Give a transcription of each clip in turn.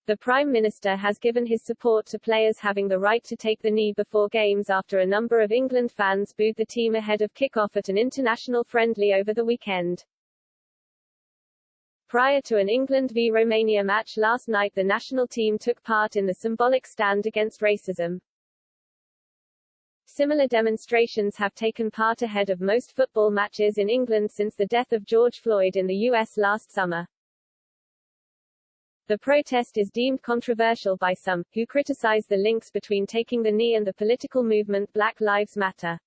The Prime Minister has given his support to players having the right to take the knee before games after a number of England fans booed the team ahead of kick-off at an international friendly over the weekend. Prior to an England v Romania match last night, the national team took part in the symbolic stand against racism. Similar demonstrations have taken part ahead of most football matches in England since the death of George Floyd in the US last summer. The protest is deemed controversial by some, who criticize the links between taking the knee and the political movement Black Lives Matter.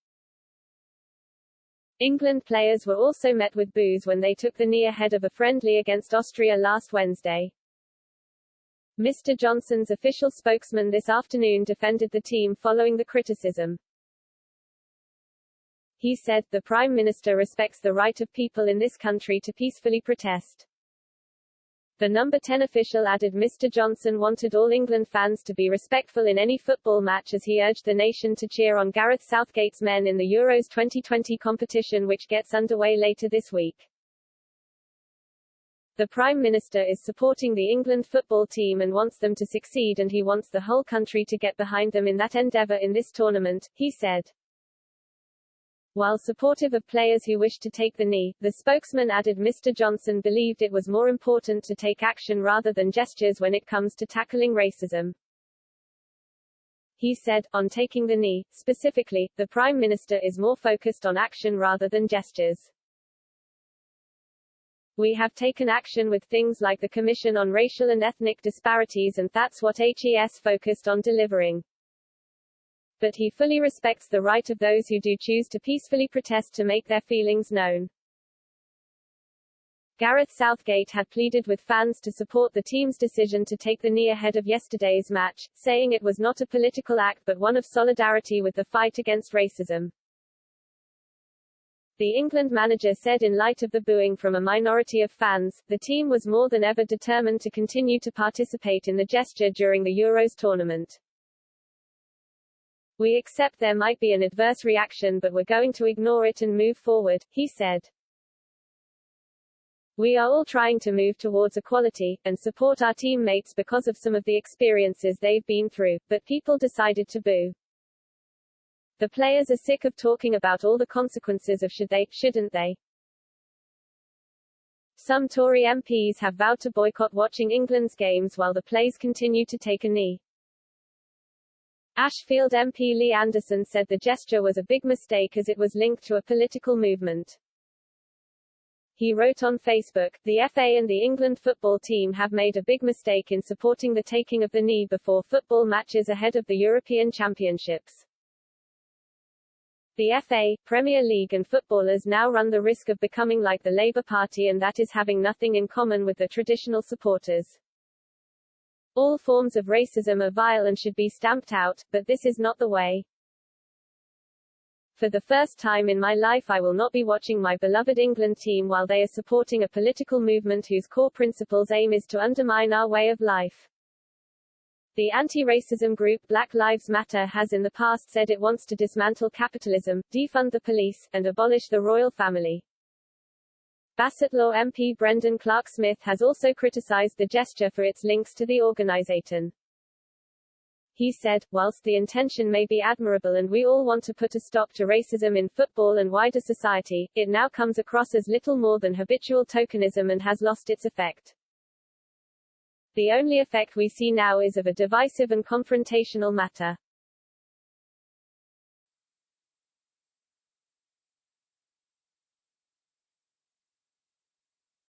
England players were also met with boos when they took the knee ahead of a friendly against Austria last Wednesday. Mr. Johnson's official spokesman this afternoon defended the team following the criticism. He said, "The Prime Minister respects the right of people in this country to peacefully protest." The number 10 official added Mr. Johnson wanted all England fans to be respectful in any football match as he urged the nation to cheer on Gareth Southgate's men in the Euros 2020 competition, which gets underway later this week. The Prime Minister is supporting the England football team and wants them to succeed, and he wants the whole country to get behind them in that endeavour in this tournament, he said. While supportive of players who wished to take the knee, the spokesman added Mr. Johnson believed it was more important to take action rather than gestures when it comes to tackling racism. He said, on taking the knee, specifically, the Prime Minister is more focused on action rather than gestures. We have taken action with things like the Commission on Racial and Ethnic Disparities, and that's what HES focused on delivering. But he fully respects the right of those who do choose to peacefully protest to make their feelings known. Gareth Southgate had pleaded with fans to support the team's decision to take the knee ahead of yesterday's match, saying it was not a political act but one of solidarity with the fight against racism. The England manager said in light of the booing from a minority of fans, the team was more than ever determined to continue to participate in the gesture during the Euros tournament. We accept there might be an adverse reaction, but we're going to ignore it and move forward, he said. We are all trying to move towards equality, and support our teammates because of some of the experiences they've been through, but people decided to boo. The players are sick of talking about all the consequences of should they, shouldn't they. Some Tory MPs have vowed to boycott watching England's games while the players continue to take a knee. Ashfield MP Lee Anderson said the gesture was a big mistake as it was linked to a political movement. He wrote on Facebook, "The FA and the England football team have made a big mistake in supporting the taking of the knee before football matches ahead of the European Championships. The FA, Premier League and footballers now run the risk of becoming like the Labour Party, and that is having nothing in common with the traditional supporters. All forms of racism are vile and should be stamped out, but this is not the way. For the first time in my life I will not be watching my beloved England team while they are supporting a political movement whose core principles aim is to undermine our way of life." The anti-racism group Black Lives Matter has in the past said it wants to dismantle capitalism, defund the police, and abolish the royal family. Bassetlaw MP Brendan Clark-Smith has also criticised the gesture for its links to the organisation. He said, "Whilst the intention may be admirable and we all want to put a stop to racism in football and wider society, it now comes across as little more than habitual tokenism and has lost its effect. The only effect we see now is of a divisive and confrontational matter."